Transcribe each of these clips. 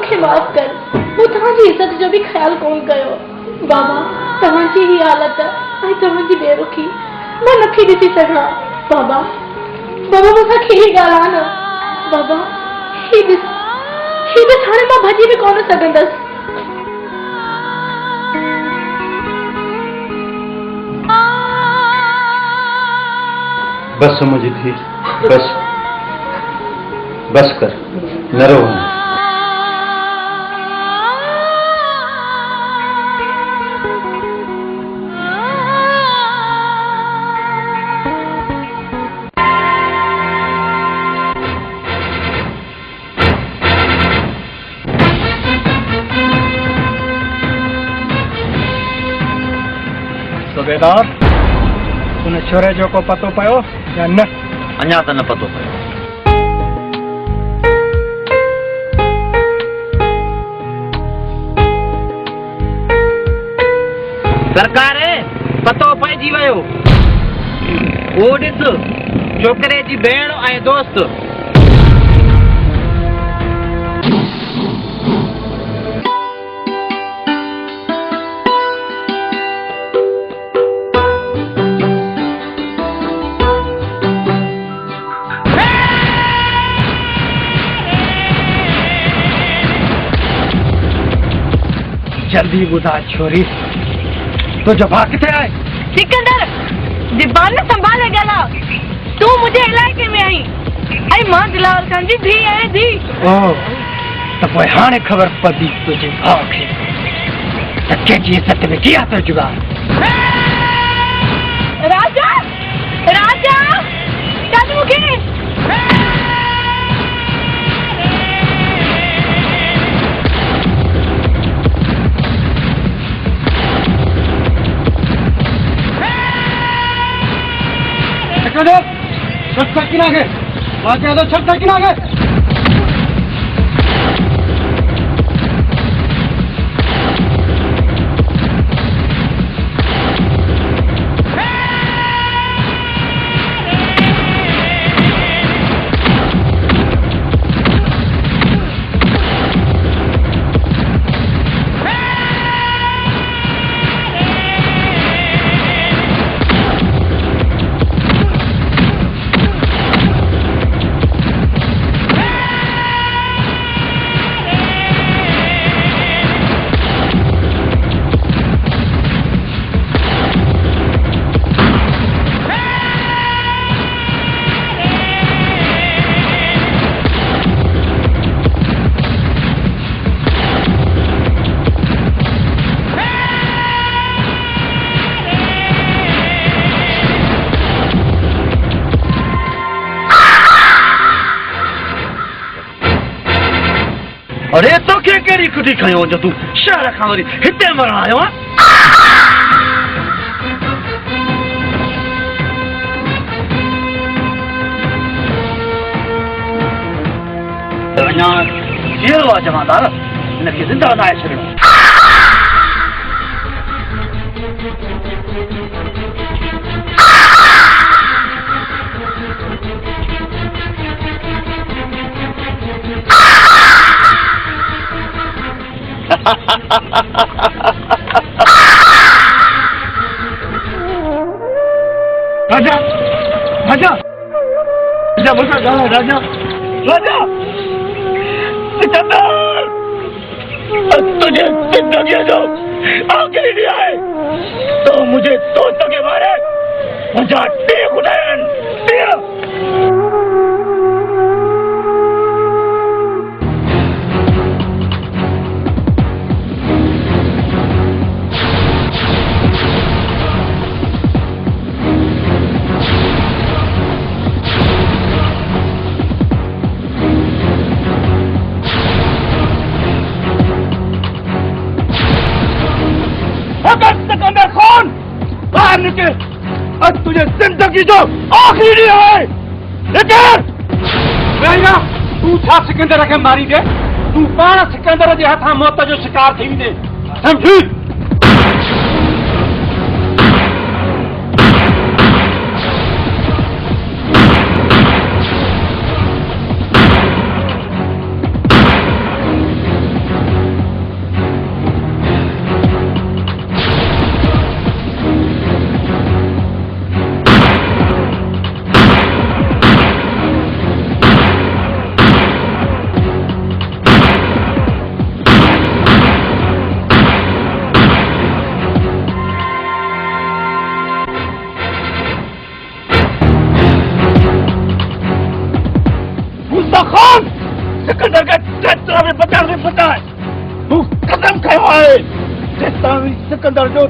मूंखे माफ़ कर। वो तव्हांजी इज्जत जो भी ख्याल कोन कयो। बाबा तव्हांजी ही हालत ऐं तव्हांजी बेरुखी मां नथी ॾिसी सघां। बाबा बाबा मूंसां खीरी ॻाल्हाए न। बाबा ही ॾिस हाणे मां भॼी बि कोन सघंदसि। बस मुझे थी बस कर न रो। सुबेदार उन छोरे जो को पतो पयो या न? अञा त न पतो पयो। सरकार पतो पइजी वियो। वो ॾिस छोकिरे जी भेण ऐं दोस्त। जल्दी बुधा छोरी, तो जो भाग किथे आए? सिकंदर ज़बान संभाले गला। तू मुझे इलाके में आई आई मां दिलावर खान जी धी है धी। ओ तो पोइ हाणे खबर पदी तुझे भाउ खे त कंहिंजी इज़त में किया तो जुगाड़। राजा राजा चल मुखे। छठ किना गए राजा तो छठ किना गए। अरे तो के केरी कुटी खयो जो तू शहर खां वरी हिते मरण आयो आ? अञा केरु आहे जमादार? हिनखे ज़िंदा न आहे छॾिणो। राजा राजा राजा मुझे गाना राजा राजा सिकंदर तुझे जिंदगी जो आखिरी दिया है तो मुझे दोस्तों के बारे मुझे टेक उड़ान दिया। सिकंदर खान बाहर निकल। अब तुझे जिंदगी जो आखिरी है। लेकिन तू छा सिकंदर के मारी दे? तू पाण सिकंदर के हथा मौत जो शिकार थी दे समझी? सिकंदर के चरित्र में बचा है तू कसम खायो है जेता सिकंदर जो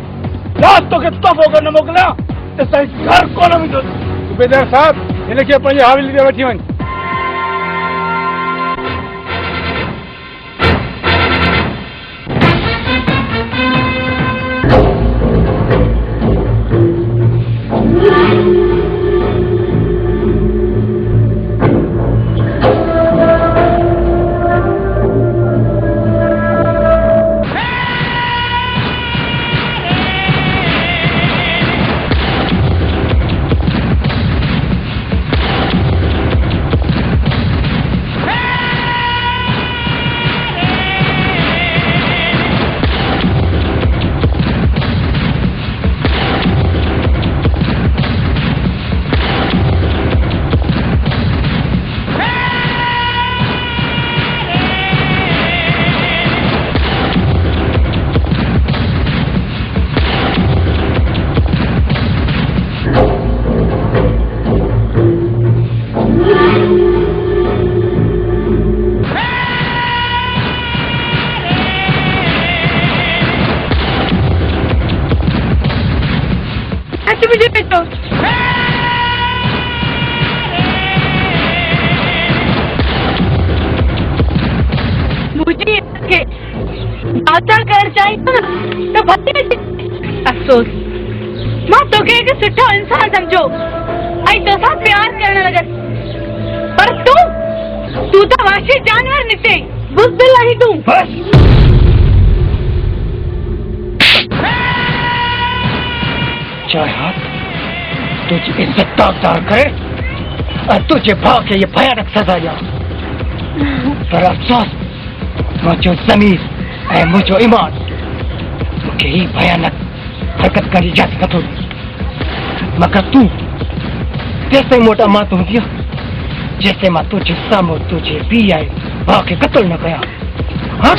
रात तो के तोहफो के न मोकलिया ते सही घर को न विझो सूबेदार साहब इनके पंहिंजी हवेली ते वठी वञ मुझे बेचो मुझे बाता कर चाहिए तो भले अफसोस मां तो के सुठो इंसान समझो आई तो साथ प्यार करने लगे पर तू तो वहशी जानवर निकले बुज़दिल नहीं तू चाहे तुझे इज्जत दागदार करे और तुझे भाव के ये भयानक सजा दिया पर अफसोस मुझो जमीर ऐं मुझो ईमान मुझे ही भयानक हरकत करने की इजाजत नथो ॾे मगर तू तेसिताईं मोटा मां तूं हुजे जेसिताईं मां तुझे साम्हूं तुझे पीउ आहे भाउ खे क़त्ल न कयां हाँ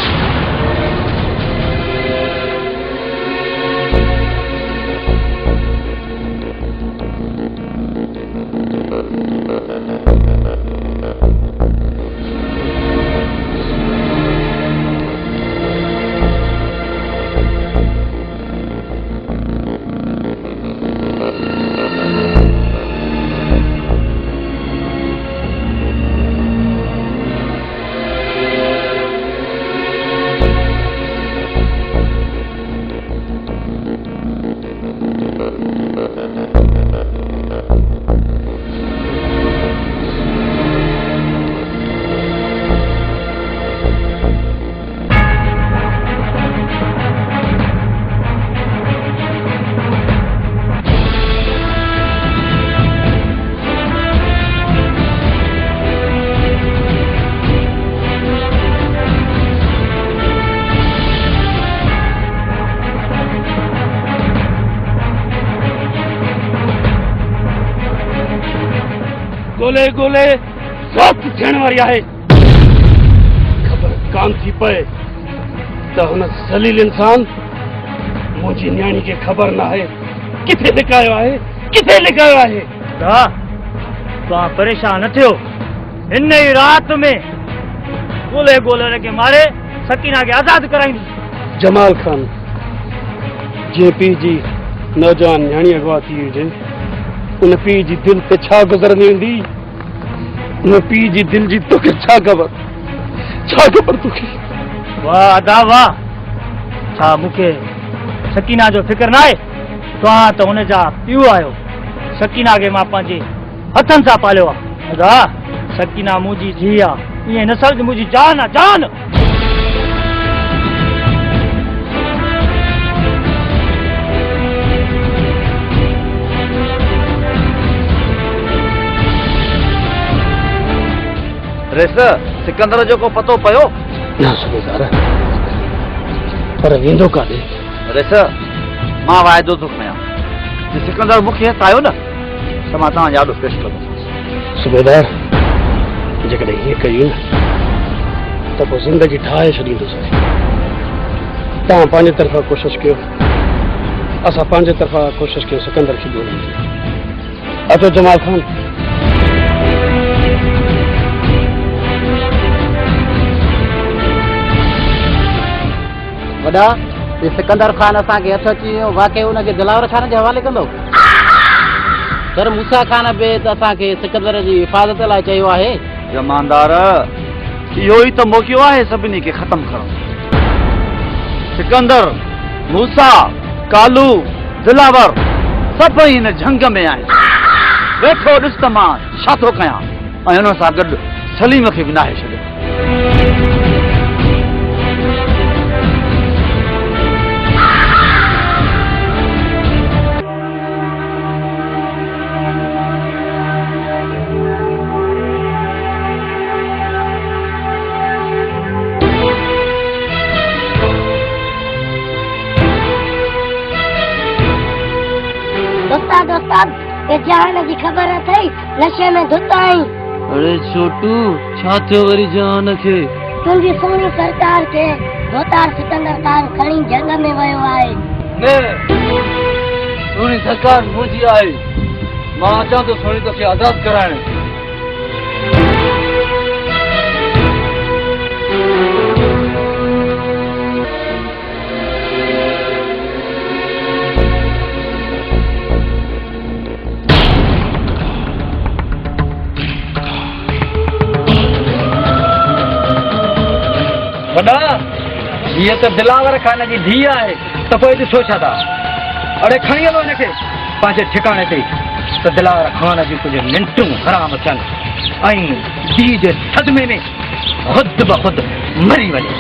गोले गोले सब थियण वारी आहे ख़बर कान थी पए त हुन ज़लील इंसान मुंहिंजी न्याणी खे ख़बर न आहे किथे लिकायो आहे तव्हां परेशान न थियो हिन ई रात में गोले गोले के मारे सकीना के आजाद कराईंदी जमाल खान जे पीउ जी नौजवान न्याणी अगवा थी हुजे उन पीउ जी दिल ते छा गुज़रंदी हूंदी उन पीउ जी दिल जी तोखे छा ख़बर तोखे वाह अदा वाह छा मूंखे सकीना जो फिक्र न आहे तव्हां त हुन जा पीउ आहियो सकीना खे मां पंहिंजे हथनि सां पालियो आहे अदा सकीना मुंहिंजी धीउ आहे ईअं न सम्झ मुंहिंजी जान आहे जान रेस सिकंदर जो को पतो पयो न सूबेदार पर वेंदो काॾे रेस मां वाइदो थो कयां जे सिकंदर मुखे हथ आयो न त मां तव्हांजो ॾाढो पेश कंदुसि सूबेदार जेकॾहिं हीअं कयूं त पोइ ज़िंदगी ठाहे छॾींदुसि तव्हां पंहिंजे तरफ़ां कोशिशि कयो असां पंहिंजे तरफ़ां कोशिशि कयूं सिकंदर खे ॻोल्हण जी अचो जमाल खान वॾा ये सिकंदर खान असांखे हथ अची वियो वाक़ई हुनखे दिलावर खान जे हवाले कंदो सर मूसा खान बि त असांखे सिकंदर जी हिफ़ाज़त लाइ चयो आहे जमानदार इहो ई त मौक़ो आहे सभिनी खे ख़तम करण सिकंदर मूसा कालू दिलावर सभई हिन जंग में आहिनि वेठो ॾिस त मां छा थो कयां ऐं हुन सां गॾु सलीम खे बि नाहे छॾियो दोस्ताद ये जहान जी ख़बर अथई नशे में धुत आई अरे छोटू छा थियो वरी जहान खे तुंहिंजी सोनी सरकार के धोतार सिकंदर खान खणी जंग में वियो आहे न सोनी सरकार मुंहिंजी आहे मां अचां थो सोनी तोखे आज़ाद कराइण वॾा हीअ त दिलावर खान जी धीउ आहे त पोइ ॾिसो छा था अड़े खणी हलो हिनखे पंहिंजे ठिकाणे ते त दिलावर खान जी कुझु मिंटूं हराम थियनि ऐं धीउ जे सदमे में ख़ुद ब ख़ुद मरी वञे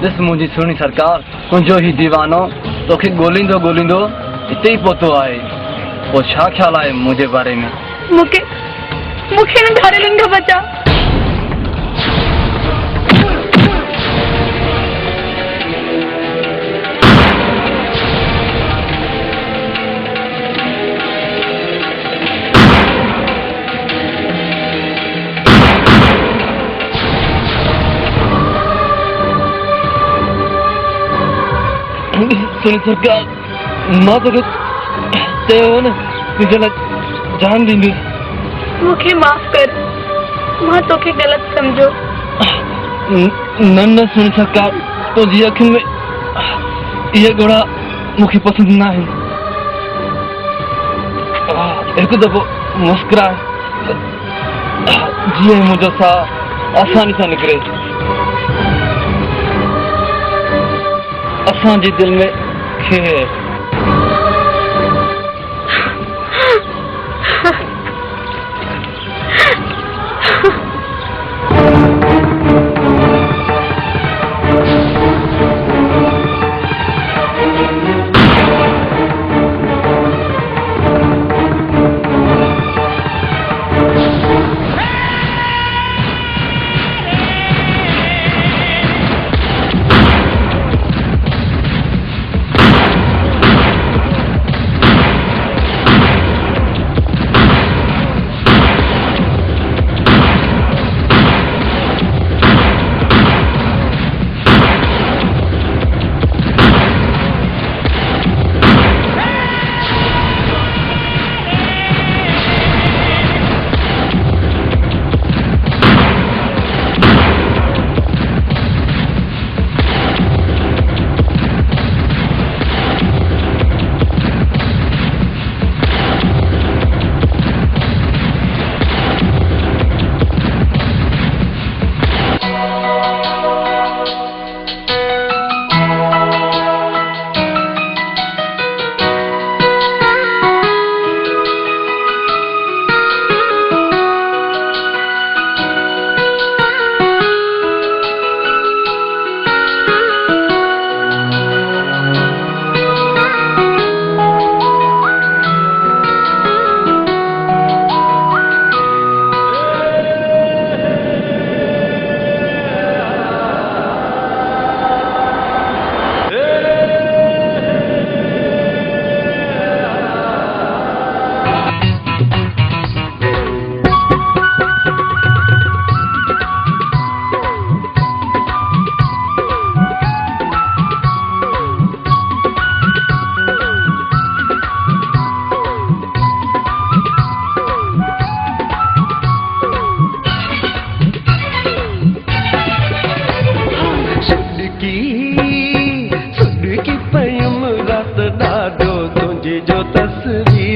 ॾिस मुंहिंजी सुहिणी सरकार तुंहिंजो ई दीवानो तोखे ॻोल्हींदो ॻोल्हींदो हिते ई पहुतो आहे पोइ छा ख़्यालु आहे मुंहिंजे बारे में मूंखे न घारेलुनि खां बचा सुनी सरकार मां तोखे चयो हो न तुंहिंजे लाइ जान ॾींदुसि मूंखे माफ़ कर मां तोखे ग़लति सम्झो न न सुनी सरकार तुंहिंजी अखियुनि में इहे ॻोढ़ा मूंखे पसंदि न आहिनि हिकु दफ़ो मुस्कुराए जीअं मुंहिंजो साह आसानी सां निकिरे असांजे दिलि में खेर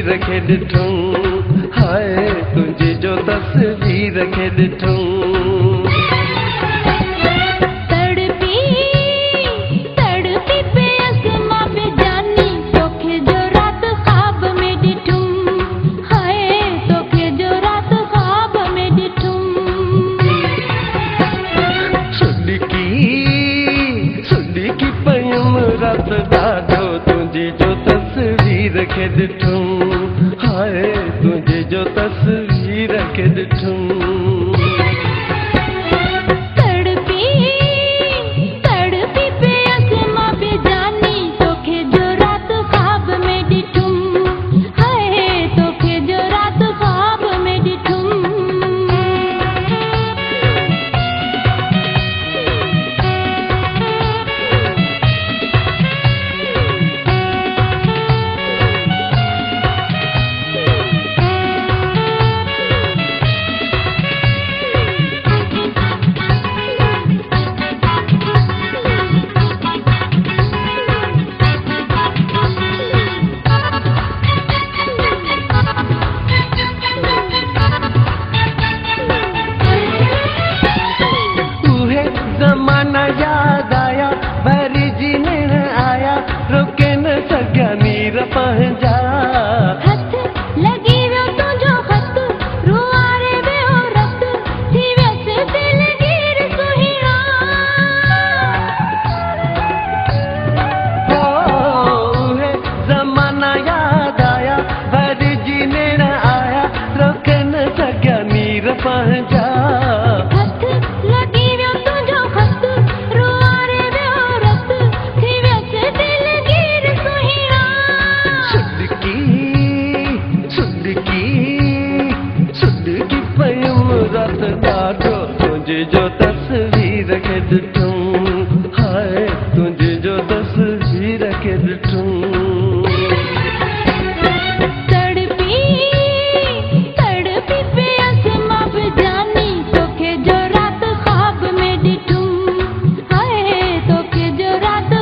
तस्वीर खे ॾिठूं हाय तुंहिंजी जो तस्वीर खे ॾिठूं खे ॾिठूं हाय तुंहिंजी जो तस्वीर खे ॾिठूं तड़पी तड़पी पे अज़मा बेजानी तोखे जो रात ख्वाब में ॾिठूं हाय तोखे जो रात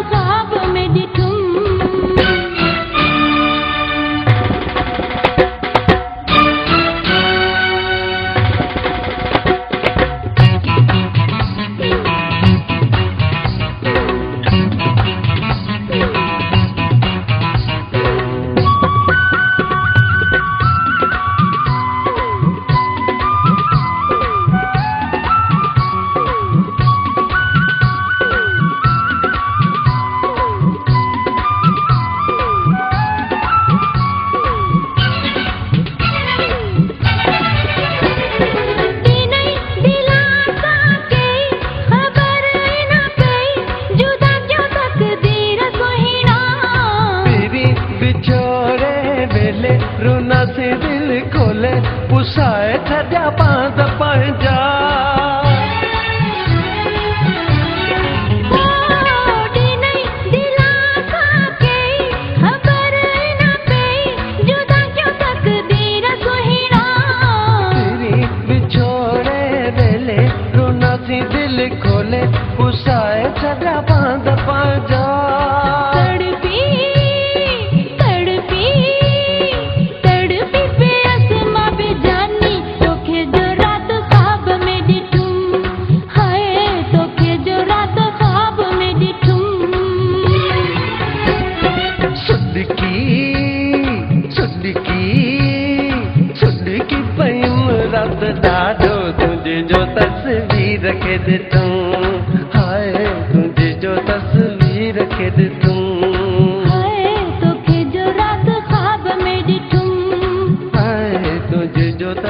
ख्वाब में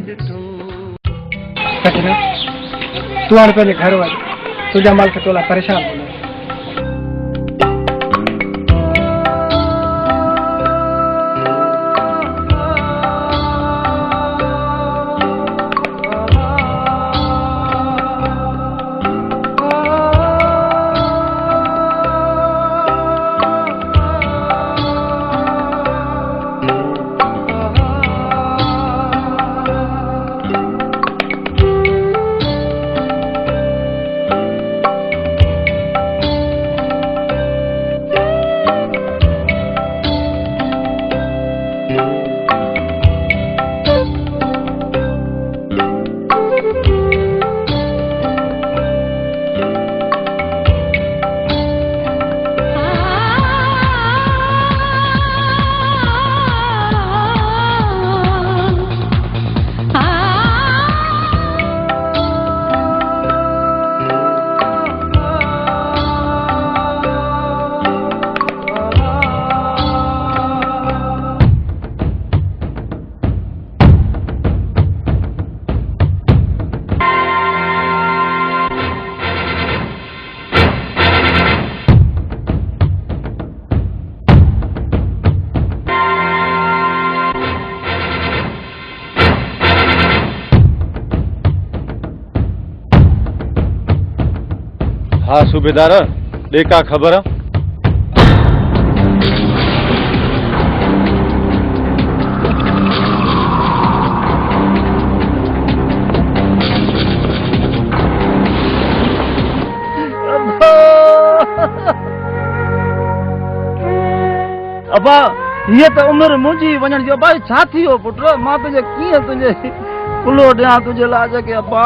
ॾिठूं तू हाणे पंहिंजे घर वञ तुंहिंजा मालिक तोला परेशान हूंदा हाँ सूबेदार, देखा खबर? अबा ये तो उम्र मुंहिंजी वञण जो भाई छा थी हो पुट मां तुझे कीअं तुझे कुलो ॾियां तुझे लाज के अबा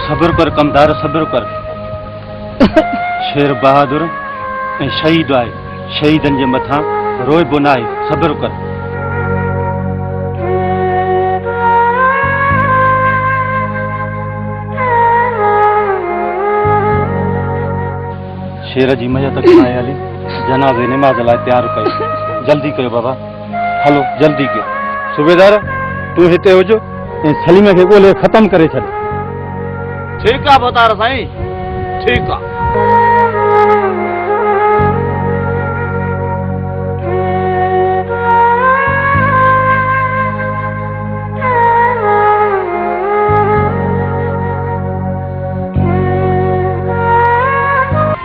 सब्र कर कमदार, सब्र कर। शेर बहादुर ऐं शहीद आहे, शहीदनि जे मथां रोइबो न आहे, सब्र कर। शेर जी मयत खणाए हली जनाज़े निमाज़ लाइ तयारु कयो। जल्दी कयो बाबा, हलो जल्दी कयो। सूबेदार तूं हिते हुज ऐं सलीम खे ॻोल्हे ख़तम करे छॾ। ठीक है बता रहा साईं, ठीक है।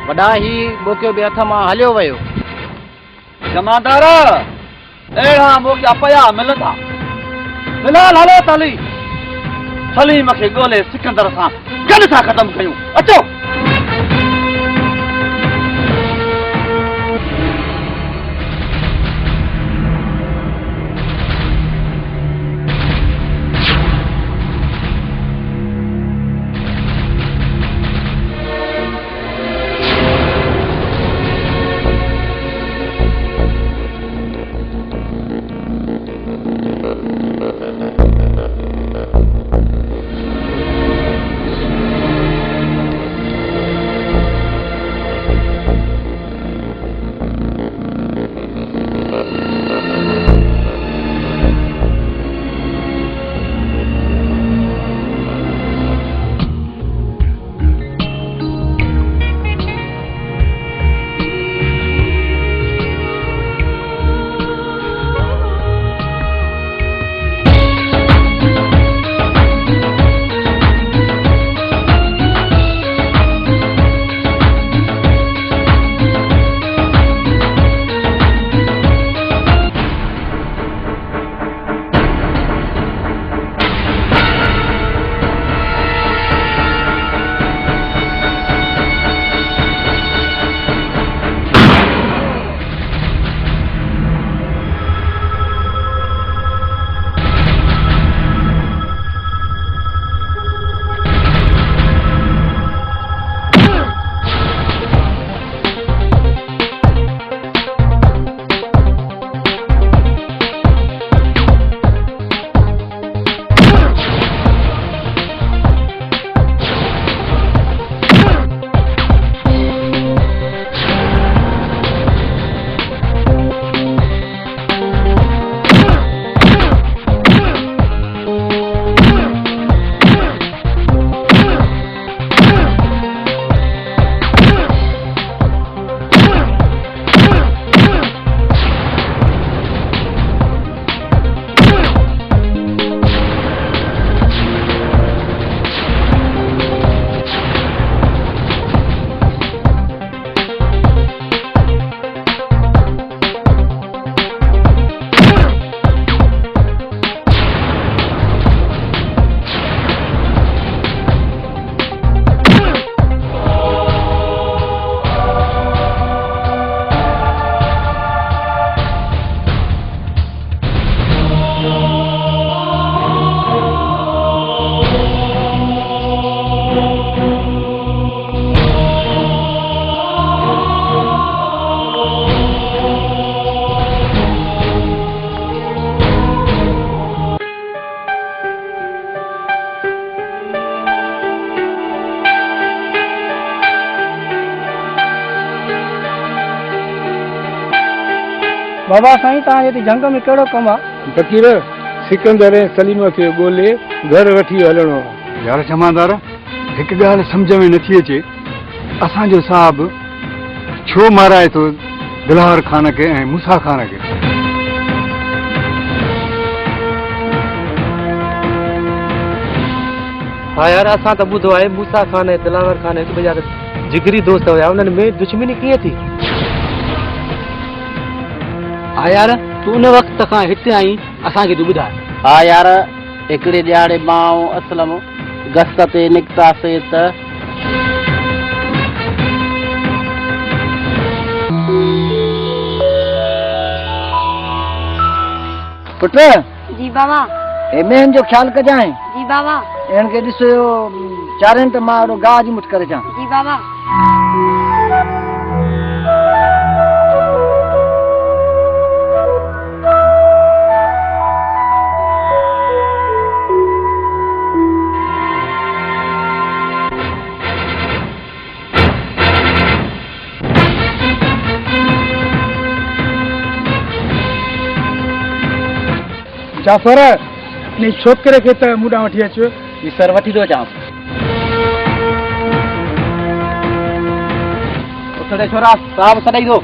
वॾा ही मोकियो बि हथ मां हलियो वियो। जमादार अहिड़ा मोकिया पया मिलंदा। फिलहाल हलो तली सलीम खे ॻोल्हे सिकंदर सां गॾु था ख़तम कयूं। अचो। बाबा साईं तव्हां हिते जंग में कहिड़ो कमु आहे? फ़क़ीर सिकंदर ऐं सलीम खे ॻोल्हे घर वठी हलणो आहे। यार जमादार, हिकु ॻाल्हि सम्झ में नथी अचे, असांजो साहब छो माराए थो दिलावर खान खे ऐं मूसा खान खे? हाँ यार, असां त ॿुधो आहे मूसा खान ऐं दिलावर खान हिकु ॿिए जा जिगरी दोस्त हुया, उन्हनि में दुश्मनी कीअं थी? हा यार, तूं उन वक़्त खां हिते आई, असांखे तूं ॿुधाए। हा यार, हिकिड़े ॾियारे मां ऐं असलम गस्त ते निकितासीं त पुट जी बाबा। मेहन जो ख्याल कजांइ। जी बाबा। इनके ॾिसो चारनि त मां अहिड़ो गाह जी मुठ करे अचां। जी बाबा। जाफर नी छोकिरे खे त मूं ॾांहुं वठी अचो। ही सर वठी थो अचां। उथड़े छोरा, साहब सॾाई थो।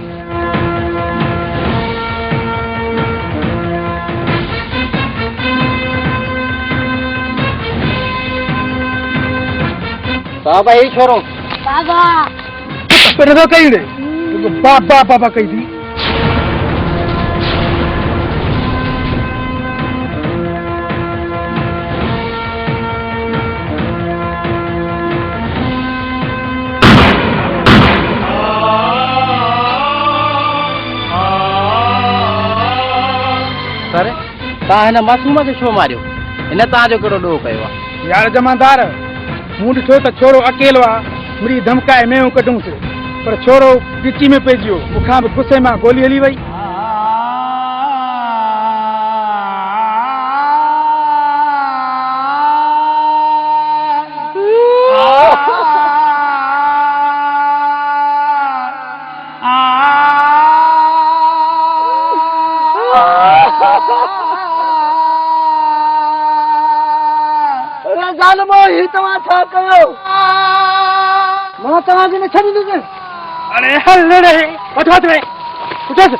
साहब ही छोरो बाबा पर तो कई रे बाबा बाबा कई थी। सर, तव्हां हिन मासूम खे छो मारियो? हिन तव्हांजो कहिड़ो ॾोह कयो आहे? यार जमादार, मूं ॾिठो त छोरो अकेलो आहे, मुड़ी धमकाए में कढूंसि, पर छोरो गिची में पइजी वियो। मूंखां बि गुस्से मां गोली हली वई। मां तव्हांखे न छॾींदुसि। अरे हल रे, वठो हथ में, उठोसि।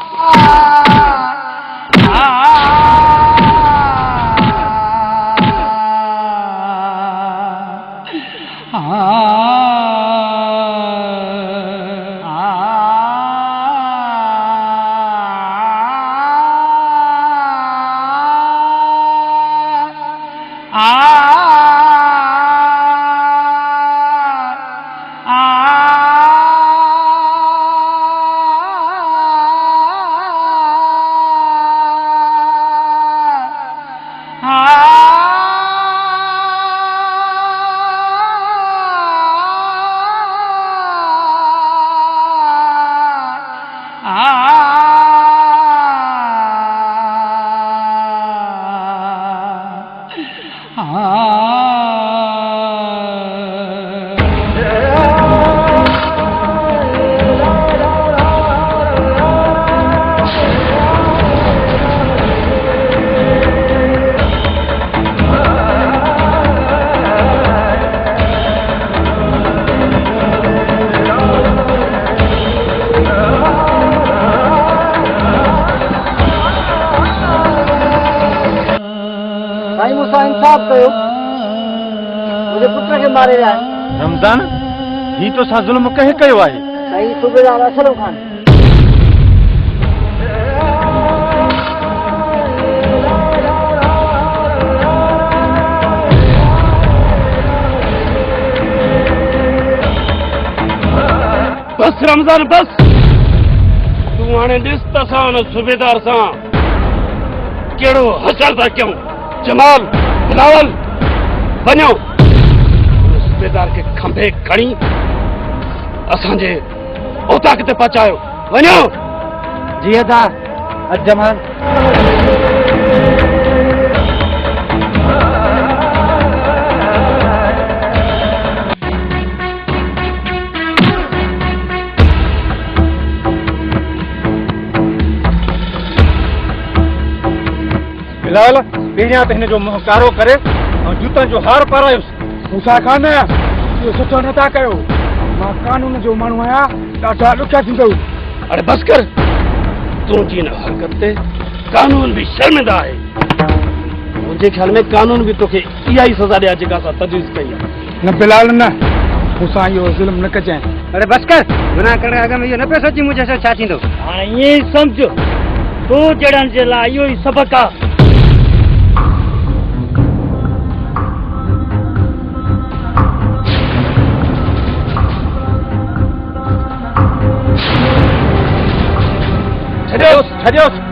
इंसाफ कयो, मुझे पुत्र के मारे विया आहिनि। रमज़ान, ही तो सा ज़ुल्म कंहिं कयो आहे? साईं सूबेदार असलम खान। बस रमज़ान बस, तूं हाणे ॾिस त असां हुन सूबेदार सां कहिड़ो हशर था कयूं। जमाल, बिलावल, वञो सूबेदार खे खंभे खणी असांजे ओताक ते पहुचायो। वञो। जी अदा जमाल। बिलाल पहिरियां त हिन जो मुंहुं कारो करे ऐं जूतनि जो हार पारायोसि। मूसा खान इहो सुठो नथा कयो। मां कानून जो माण्हू आहियां, ॾाढा ॾुखिया थींदव। अरे बस कर, तुंहिंजी हिन हरकत ते कानून बि शर्मिंदा आहे। मुंहिंजे ख्याल में कानून बि तोखे इहा ई सज़ा ॾिया जेका असां तजवीज़ कई आहे। न बिलाल न, मूंसां इहो ज़ुल्म न कजांइ। अरे बस कर, गुनाह करण अॻ में इहो न पियो सोची मुंहिंजे सां छा थींदो। हाणे ईअं ई सम्झ, तूं जड़नि जे लाइ इहो ई सबक़ु आहे। छॾियोसि।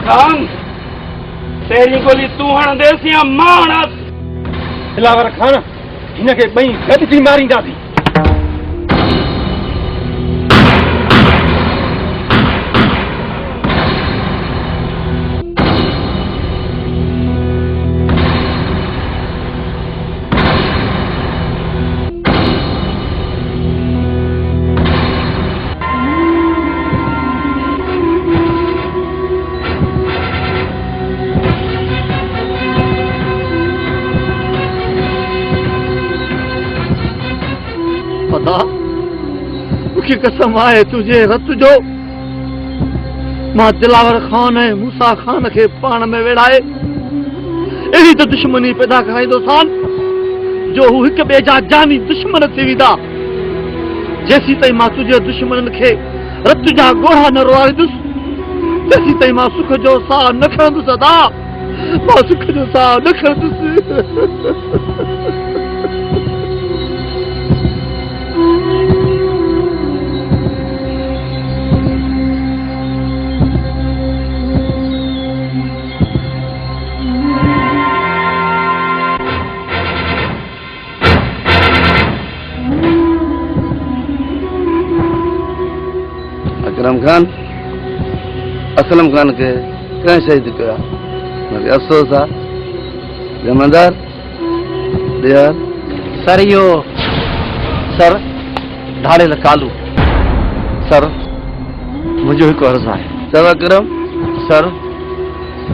खान पहिरीं गोली तूं हणंदेसि या मां हणांसि? दिलावर खान, हिनखे ॿई गॾिजी मारींदासीं। मूंखे कसम आहे तुंहिंजे रत जो, मां दिलावर खान ऐं मूसा खान खे पाण में वेड़ाए अहिड़ी त दुश्मनी पैदा कराईंदोसान जो हू हिक ॿिए जा जानी दुश्मन थी वेंदा। जेसीं ताईं मां तुंहिंजे दुश्मननि खे रत जा ॻोढ़ा न रोआरींदुसि, तेसीं ताईं मां सुख जो साह न खणंदुसि। अदा मां सुख जो साह न खणंदुसि। अकरम खान असलम खान के कंहिं शहीद कया, मूंखे अफ़सोस आहे। जमादार दियार सर इहो सर ढाड़ियल कालू। सर मुंहिंजो हिकु अर्ज़ु आहे। चव अकरम। सर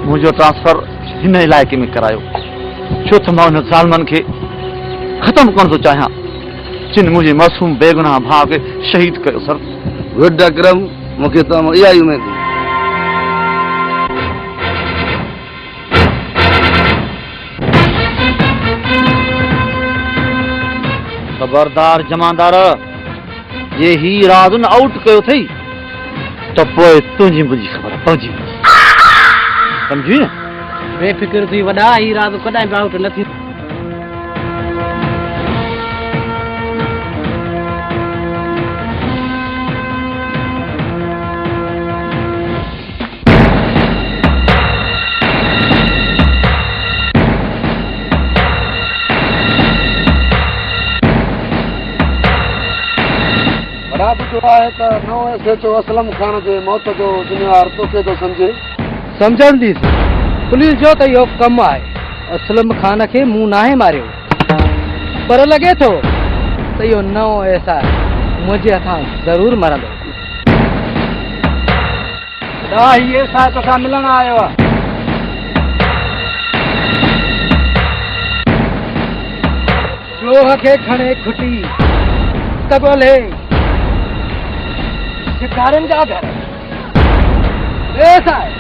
मुंहिंजो ट्रांसफर हिन इलाइक़े में करायो, छो त मां हुन ज़ालिमनि खे ख़तमु करण थो चाहियां जिन मुंहिंजे मासूम बेगुनाह भाउ खे शहीद कयो। सर गुड अकरम, मूंखे तव्हां इहा ई उमेद हुई। ख़बरदार जमादार, जे ही राज़ न आउट कयो अथई त पोइ तुंहिंजी मुंहिंजी ख़बर पहुची वेंदी, सम्झी न? बेफ़िक्र थी वॾा, ही राज़ कॾहिं बि आउट न थी। आहे त नओं एसएचओ असलम खान जे मौत जो ज़िम्मेवार तोखे थो सम्झे। सम्झंदीसि, पुलिस जो त इहो कमु आहे। असलम खान खे मूं नाहे मारियो, पर लॻे थो त इहो नओं एसआई मुंहिंजे हथां ज़रूरु मरंदो। हीउ एसआई तोसां मिलण आयो आहे। चोह खे खणे खुटी त ॻोल्हे शिकारनि जा घर। एसआई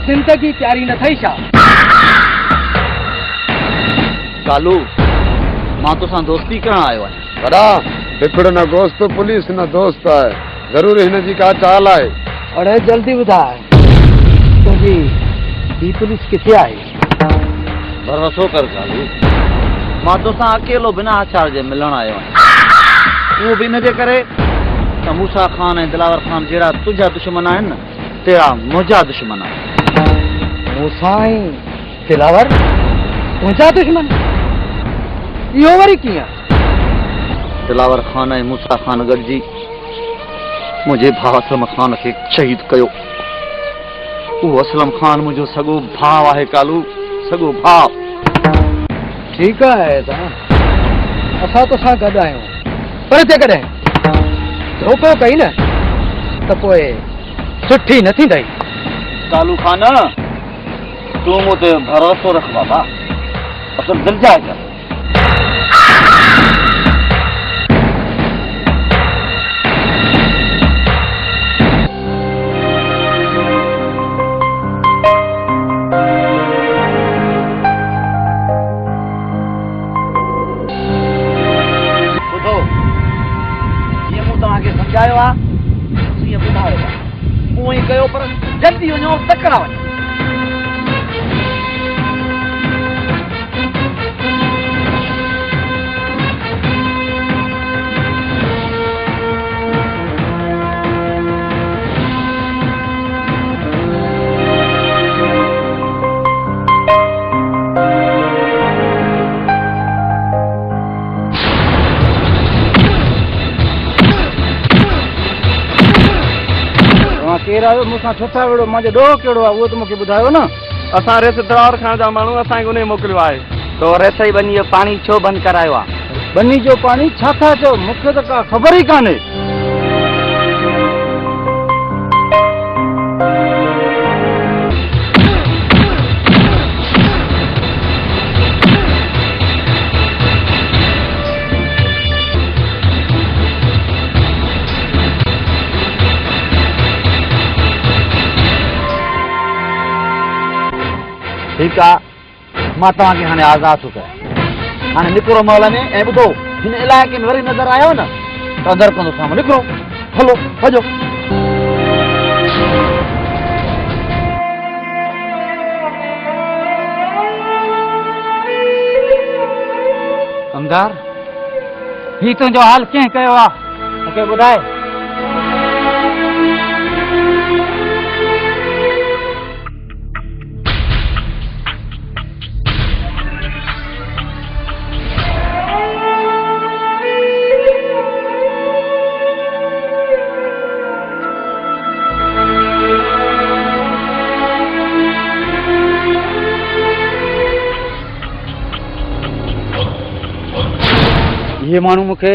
जिंदगी प्यारी न थई छा? कालू, मां तोसां दोस्ती करण आयो आहियां। वॾा हिकिड़ो न गोश्त पुलिस न दोस्त आहे, ज़रूर हिन जी का चाल आहे। अड़े जल्दी ॿुधाए। जी दी पुलिस किथे आहे? भरोसो कर कालू, मां तोसां अकेलो बिना हथियार जे मिलण आयो आहियां। उहो बि हिनजे करे त मूसा खान ऐं दिलावर खान जहिड़ा तुंहिंजा दुश्मन आहिनि न, तेरा मुंहिंजा दुश्मन आहिनि। मूसा ऐं दिलावर तुंहिंजा दुश्मन? इहो वरी कीअं? दिलावर खान ऐं मूसा खान गॾिजी मुंहिंजे भाउ असलम खान खे शहीद कयो। उहो असलम खान मुंहिंजो सॻो भाउ आहे कालू, सॻो भाउ। ठीकु आहे त असां तोसां गॾु आहियूं, पर जेकॾहिं धोखो कई न त पोइ सुठी न थींदई। कालू खान, तूं मूं ते भरोसो रख बाबा, असुल दिलि जाए कर। सम्झायो आहे जीअं ॿुधायो आहे उहो ई कयो, पर जल्दी वञो, तकड़ा वञो। केरु आयो? मूंसां छो था वेड़ो? मुंहिंजो ॾोह कहिड़ो आहे उहो त मूंखे ॿुधायो न। असां रेस दिलावर खान जा माण्हू असांखे उन मोकिलियो आहे। तो रेसई बनी जो पाणी छो बंदि करायो आहे? बनी जो पाणी छा था चओ? मूंखे त का ख़बर ई कान्हे। ठीकु आहे, मां तव्हांखे हाणे आज़ादु थो कयां। हाणे निकिरो महल में ऐं ॿुधो, हिन इलाइक़े में वरी नज़र आयो न त अंदरि कंदो साम्हूं निकिरो। हलो भॼो। कमदार, ही तुंहिंजो हाल कीअं कयो आहे मूंखे ॿुधाए। ये माण्हू मूंखे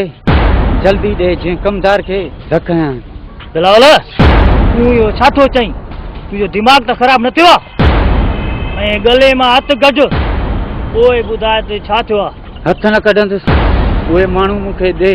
जल्दी ॾे जीअं कमदार खे धक हयां। बिलावल, तूं इहो छा थो चईं? तुंहिंजो दिमाग़ त ख़राबु न थियो आहे? ऐं गले मां हथु कढ, पोइ ॿुधाए त छा थियो आहे। हथ न कढंदुसि, उहे माण्हू मूंखे ॾे।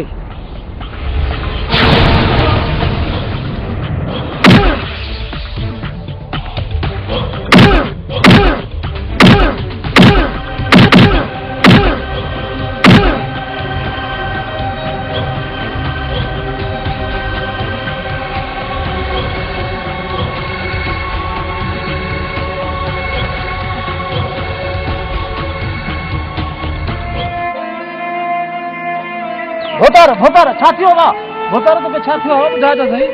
भोतार भोतार छा थियो आहे? भोतार तोखे छा थियो आहे? ॿुधाए त सही।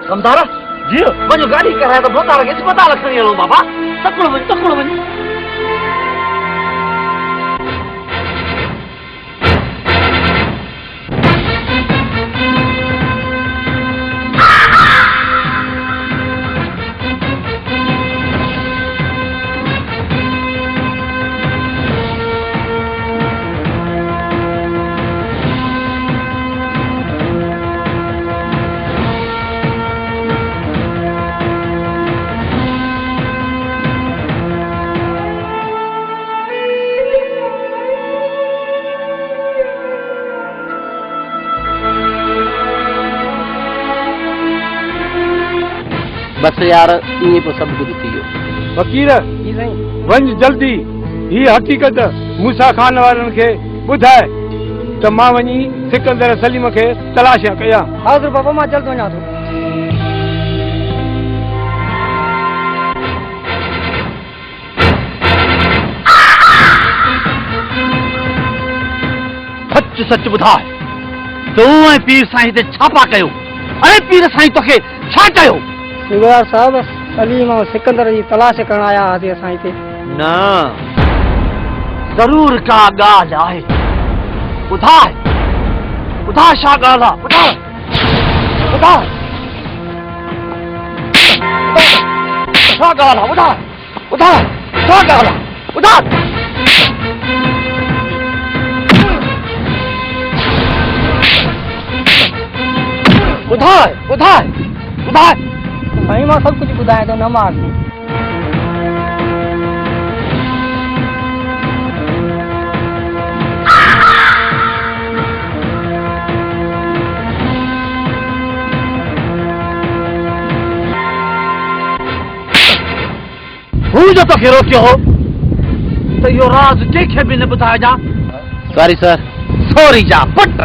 कमदार जी वञो गाॾी कराए त भोतार खे अस्पताल खणी हलो बाबा। तकिड़ो वञ, तकिड़ो वञ। बस यार, इएं पोइ सभु कुझु थी वियो। फ़कीर वञ जल्दी, ही हक़ीक़त मूसा खान वारनि खे ॿुधाए त मां वञी सिकंदर सलीम खे तलाशियां कयां। हाज़िर बाबा, मां जल्द वञा थो। सच सच ॿुधाए तूं ऐं पीर साईं ते छापा कयो अरे पीर साईं तोखे छा कयो सूबेदार साहब सलीम और सिकंदर जी तलाश करण आया हुआसीं असां हिते न ज़रूर का ॻाल्हि आहे ॿुधाए ॿुधाए छा ॻाल्हि आहे ॿुधाए ॿुधाए छा ॻाल्हि आहे ॿुधाए ॿुधाए छा ॻाल्हि आहे ॿुधाए ॿुधाए ॿुधाए ॿुधाए साईं मां सभु कुझु ॿुधायां थो न मारती हू जो तोखे रोकियो हो त इहो राज़ कंहिंखे बि न ॿुधाइजां सॉरी सर सॉरी जा पुट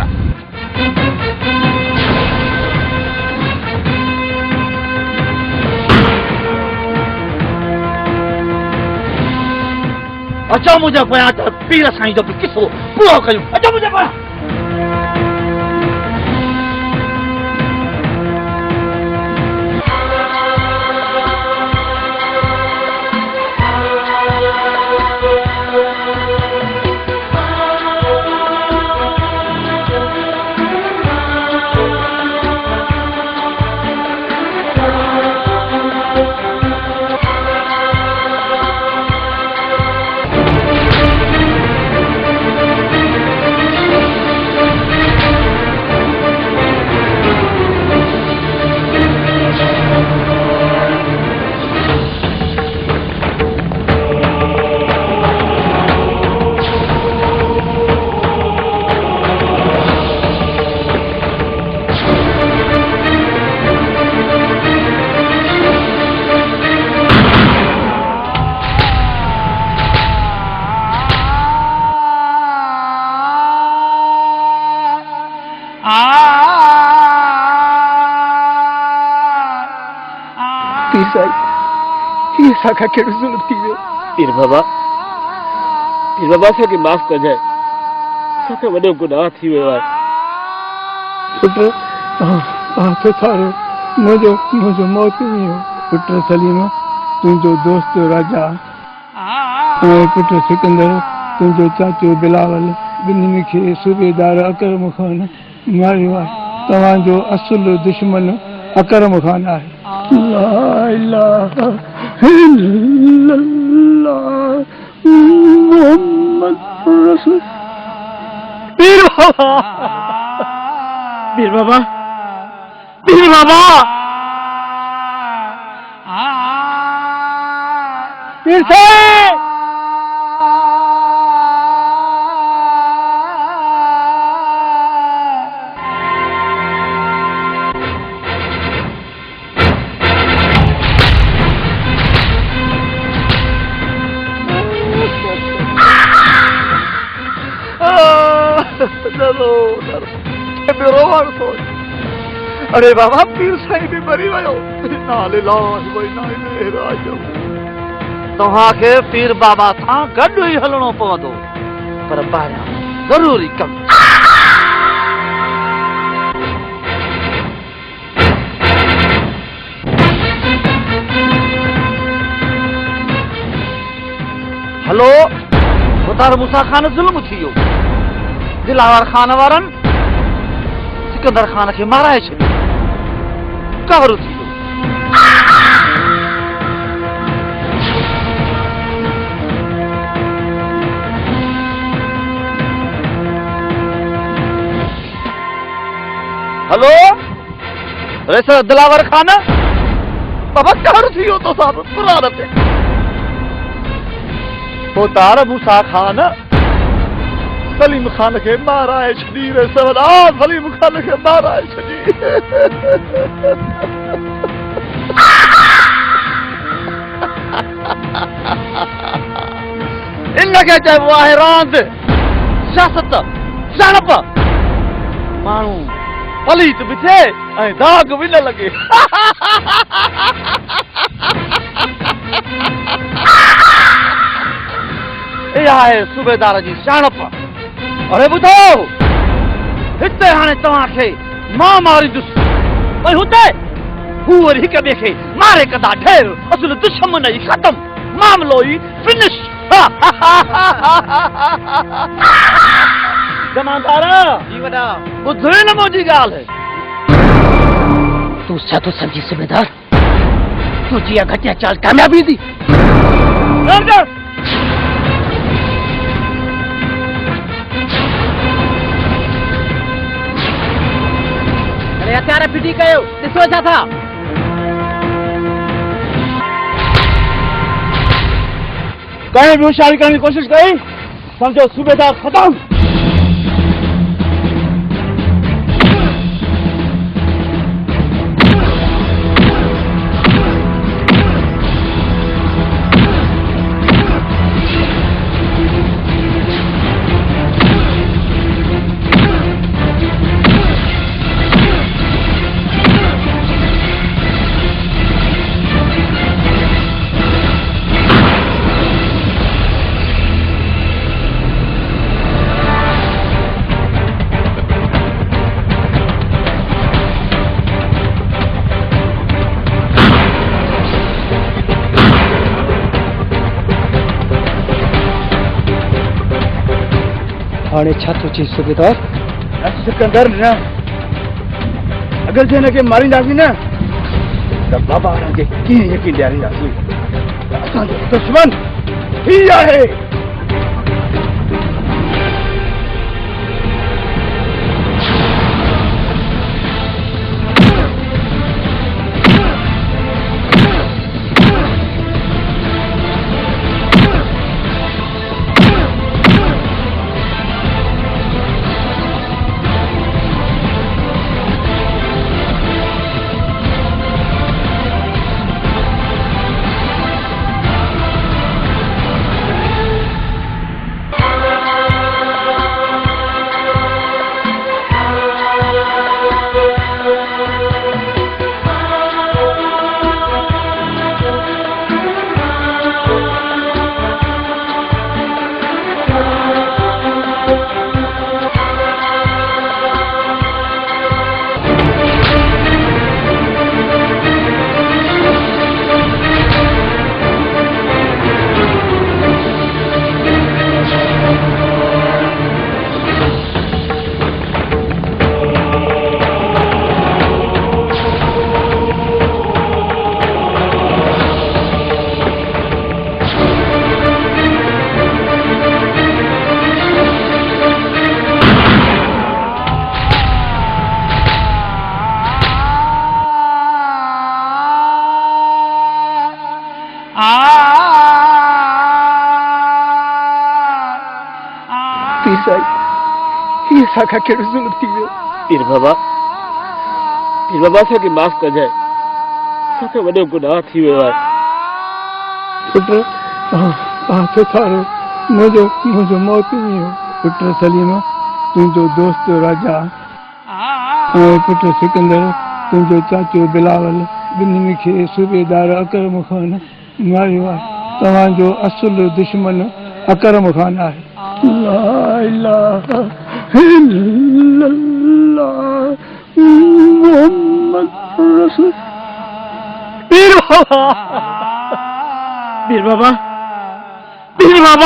अचो मुंहिंजे पोयां त पीर साईं जो बि किसो पूरो कयूं अचो मुंहिंजे पोयां पीर साईं ये असांखां कहिड़ो ज़ुल्म थी वियो पीर बाबा असांखे माफ़ कजाए असांखे वॾो गुनाह थी वियो आहे पुट तो सारो मुंहिंजो मौत वियो पुट सलीम तुंहिंजो दोस्त राजा ऐं पुट सिकंदर तुंहिंजो चाचो बिलावल ॿिन्हिनि खे सूबेदार अकरम ख़ान मारियो आहे तव्हांजो असुल दुश्मन अकरम ख़ान आहे ला इलाहा इल्लल्लाह मुहम्मद रसूल पीर बाबा पीर बाबा पीर बाबा पीर साईं अरे बाबा पीर साईं भी मरी वियो तव्हांखे पीर बाबा सां गॾु ई हलणो पवंदो पर ॿाहिरां ज़रूरी कम हलो मुतार मूसा खान ज़ुल्म थी वियो दिलावर खान वारनि सिकंदर खान खे माराए छॾियो कहर थी वियो हलो रेसर दिलावर खान बाबा कहर थी वियो तो साहब क़ुरान ते मुतार मूसा खान सलीम खान के माराए छॾी रे सवला सलीम खान के माराए छॾी इनखे चइबो आहे रांदि सियासत सियाणप माण्हू पलीत बि थिए ऐं दाग बि न लॻे इहा आहे सूबेदार जी सियाणप अरे ॿुधो हिते हाणे तव्हांखे मां मारींदुसि भई हुते हू वरी हिक ॿिए खे मारे कंदा ढेर असुल दुश्मन ई ख़तम मामलो ई फिनिश जमादार जी वॾा ॿुधे न मुंहिंजी ॻाल्हि तूं छा थो सम्झी सूबेदार तुंहिंजी इहा घटिया चाल कामयाबी दी अरे हथियार फिटी कयो ॾिसो छा था कहीं भी होशियारी करने की कोशिश करी समझो सूबेदार खत्म हाणे छा थो चई सूबेदार सिकंदर न अगर जे हिनखे मारींदासीं न त बाबा हिननि खे कीअं यकीन ॾियारींदासीं असांजो दुश्मन ही आहे असांखां कहिड़ो ज़ुल्म थी वियो पीर बाबा असांखे माफ़ कजाए असांखे वॾो गुनाह थी वियो आहे पुटु मुंहिंजो मौत वियो पुटु सलीम तुंहिंजो दोस्त राजा ऐं पुटु सिकंदर तुंहिंजो चाचो बिलावल ॿिन्हिनि खे सूबेदार अकरम ख़ान मारियो आहे तव्हांजो असुल दुश्मन अकरम ख़ान आहे ला इलाहा इल्लल्लाह मुहम्मद रसूल पीर बाबा पीर साहब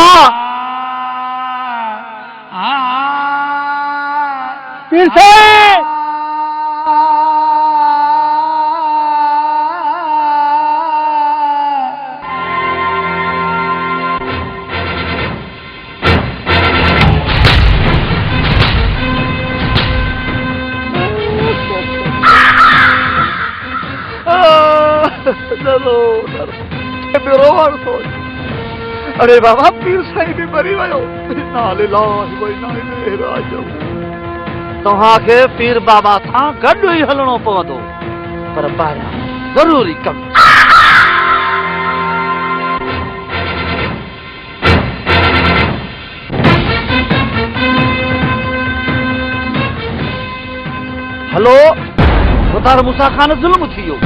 अरे बाबा पीर साईं बि मरी वियो तव्हांखे पीर बाबा सां गॾु ई हलणो पवंदो पर ॿाहिरां ज़रूरी कमु हलो मुतार मूसा खान ज़ुल्म थी वियो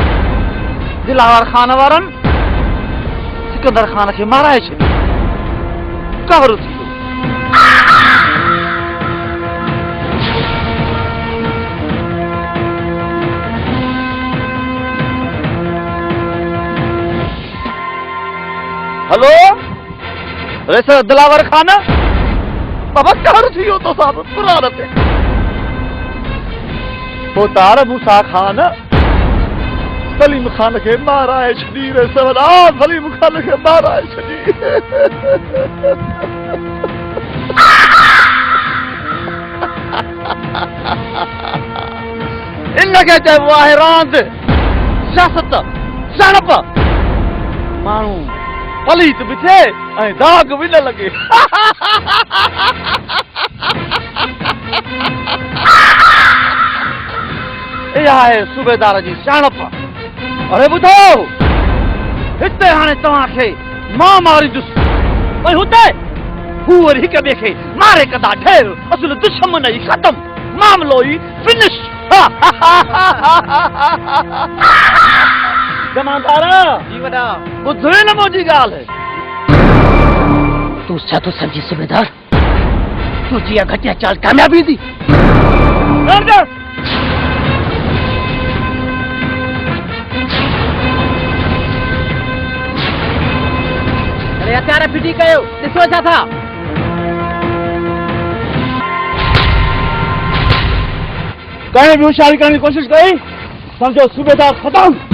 दिलावर खान वारनि सिकंदर खान खे माराए छॾियो कहर थी वियो हेलो रेसर दिलावर खान बाबा कर थियो तो साहब पुराण ते पोतार मूसा खान सलीम खान के माराए छड़ी रेसर सलीम खान के माराए छड़ी इनके चइबो आहे रांद सियासत सणप माण्हू पलीत बि थिए ऐं दाग बि न लॻे इहा आहे सूबेदार जी सियाणप अरे ॿुधो हिते हाणे तव्हांखे मां मारींदुसि भई हुते हू वरी हिक ॿिए खे मारे कंदा ढेर असुल दुश्मन ई ख़तम मामलो ई फिनिश जमादार जी वॾा ॿुधे न मुंहिंजी ॻाल्हि तू छा थो सम्झी सूबेदार तुंहिंजी इहा घटिया चाल कामयाबी दी अरे हथियार फिटी कयो ॾिसो छा था कहीं भी होशियारी करने की कोशिश करी समझो सूबेदार खत्म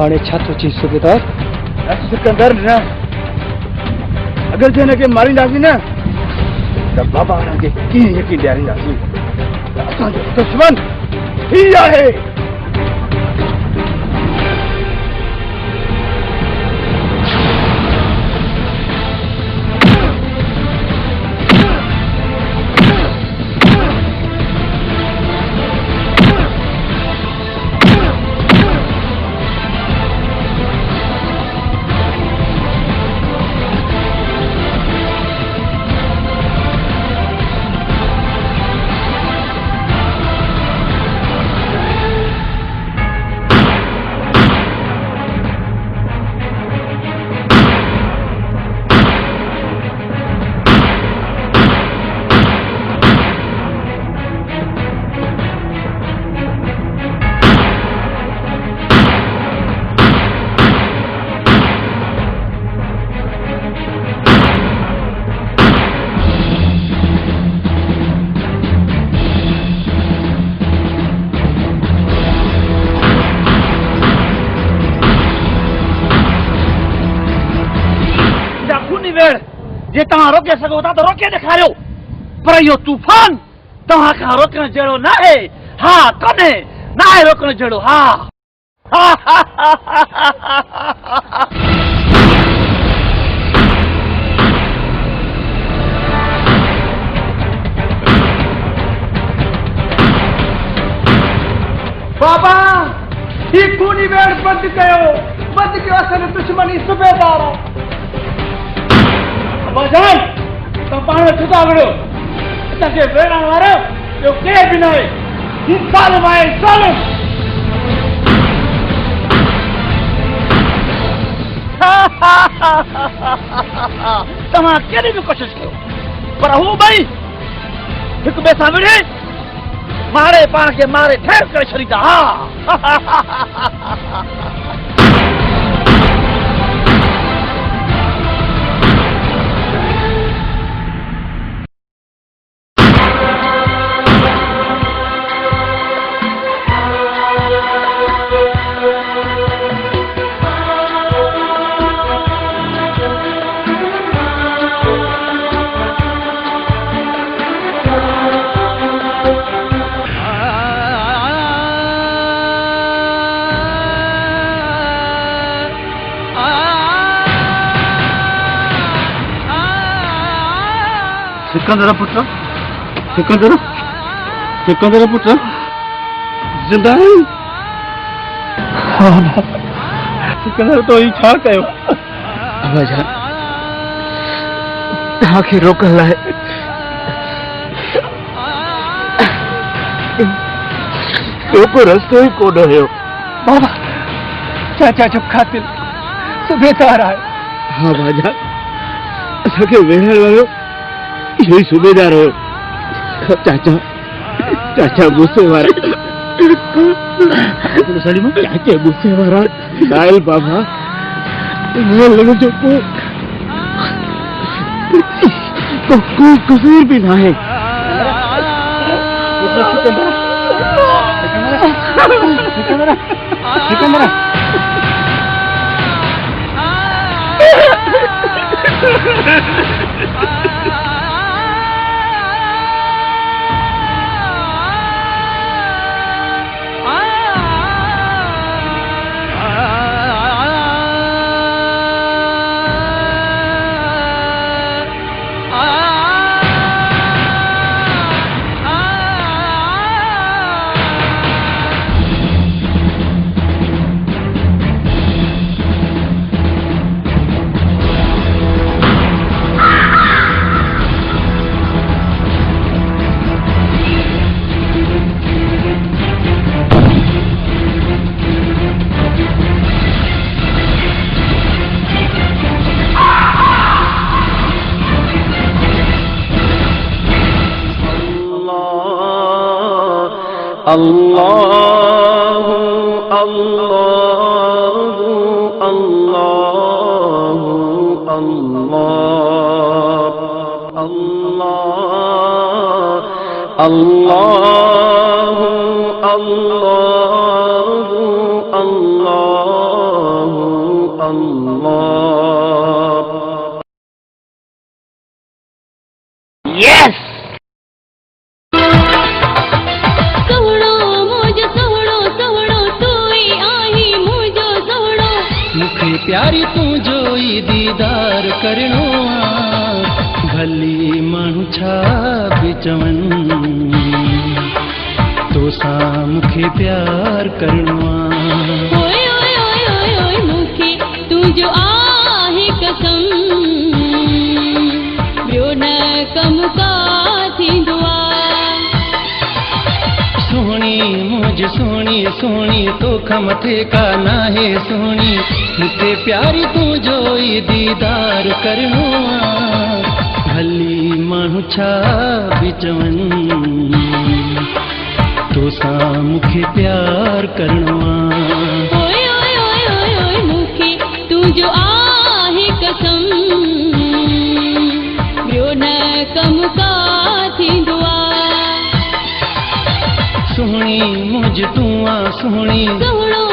हाणे छा थो चई सूबेदार सिकंदर न अगर जे हिनखे मारींदासीं न त बाबा हिनखे कीअं यकीन ॾियारींदासीं त असांजो दुश्मन ही आहे जे तव्हां रोके सघो था त रोके ॾेखारियो पर इहो तूफ़ान तव्हां खां रोकण जहिड़ो न आहे हा कोन्हे न आहे रोकण जहिड़ो हा बाबा ही खूनी वेड़ बंदि कयो असांजो दुश्मनी सूबेदार जान तो पाण छुटा विड़ो असांखे वेड़ण वारो ॿियो केर बि न आहे ही ज़ालिम आहे ज़ालिम तव्हां केॾी बि कोशिशि कयो पर हू ॿई हिक ॿिए सां विड़े मारे पाण खे मारे ठहिर करे छॾींदा सिकंदर पुत्र सिकंदर पुत्र जिंदा है सिकंदर तो ही छा कयो अबाजान तव्हांखे रोकण लाइ को रस्तो ही कोन हुयो बाबा चाचा जो खातिर सूबेदार आहे हाँ भाजा असांखे वेहण वारो इहो ई सूबेदार हुयो चाचा गुस्से वारा चाचा गुस्से वारा नायल बाबा लॻो जो कोई कसूर भी ना है सिकंदर अल्लाह अल्लाह अल्लाह अल्लाह अल्लाह अल्लाह अल्लाह अल्लाह अल्लाह यस प्यारी तुझो ई दीदार करणो भली माण्हू छा बि चवनि तोसां मूंखे प्यार करणो मूंखे तुंहिंजो आहे कसम ॿियो न कमु का थींदो सोहणी मुझ सोहणी सोहणी तोखां मथे का नाहे सोहणी मूंखे प्यारी तुंहिंजो ई दीदार करणो भली माण्हू छा बि चवनि तोसां मूंखे प्यार करणो मूंखे तुंहिंजो आहे कसम ॿियो न कमु का थींदो सोहणी मुझ तूं आ सोहणी सोहणो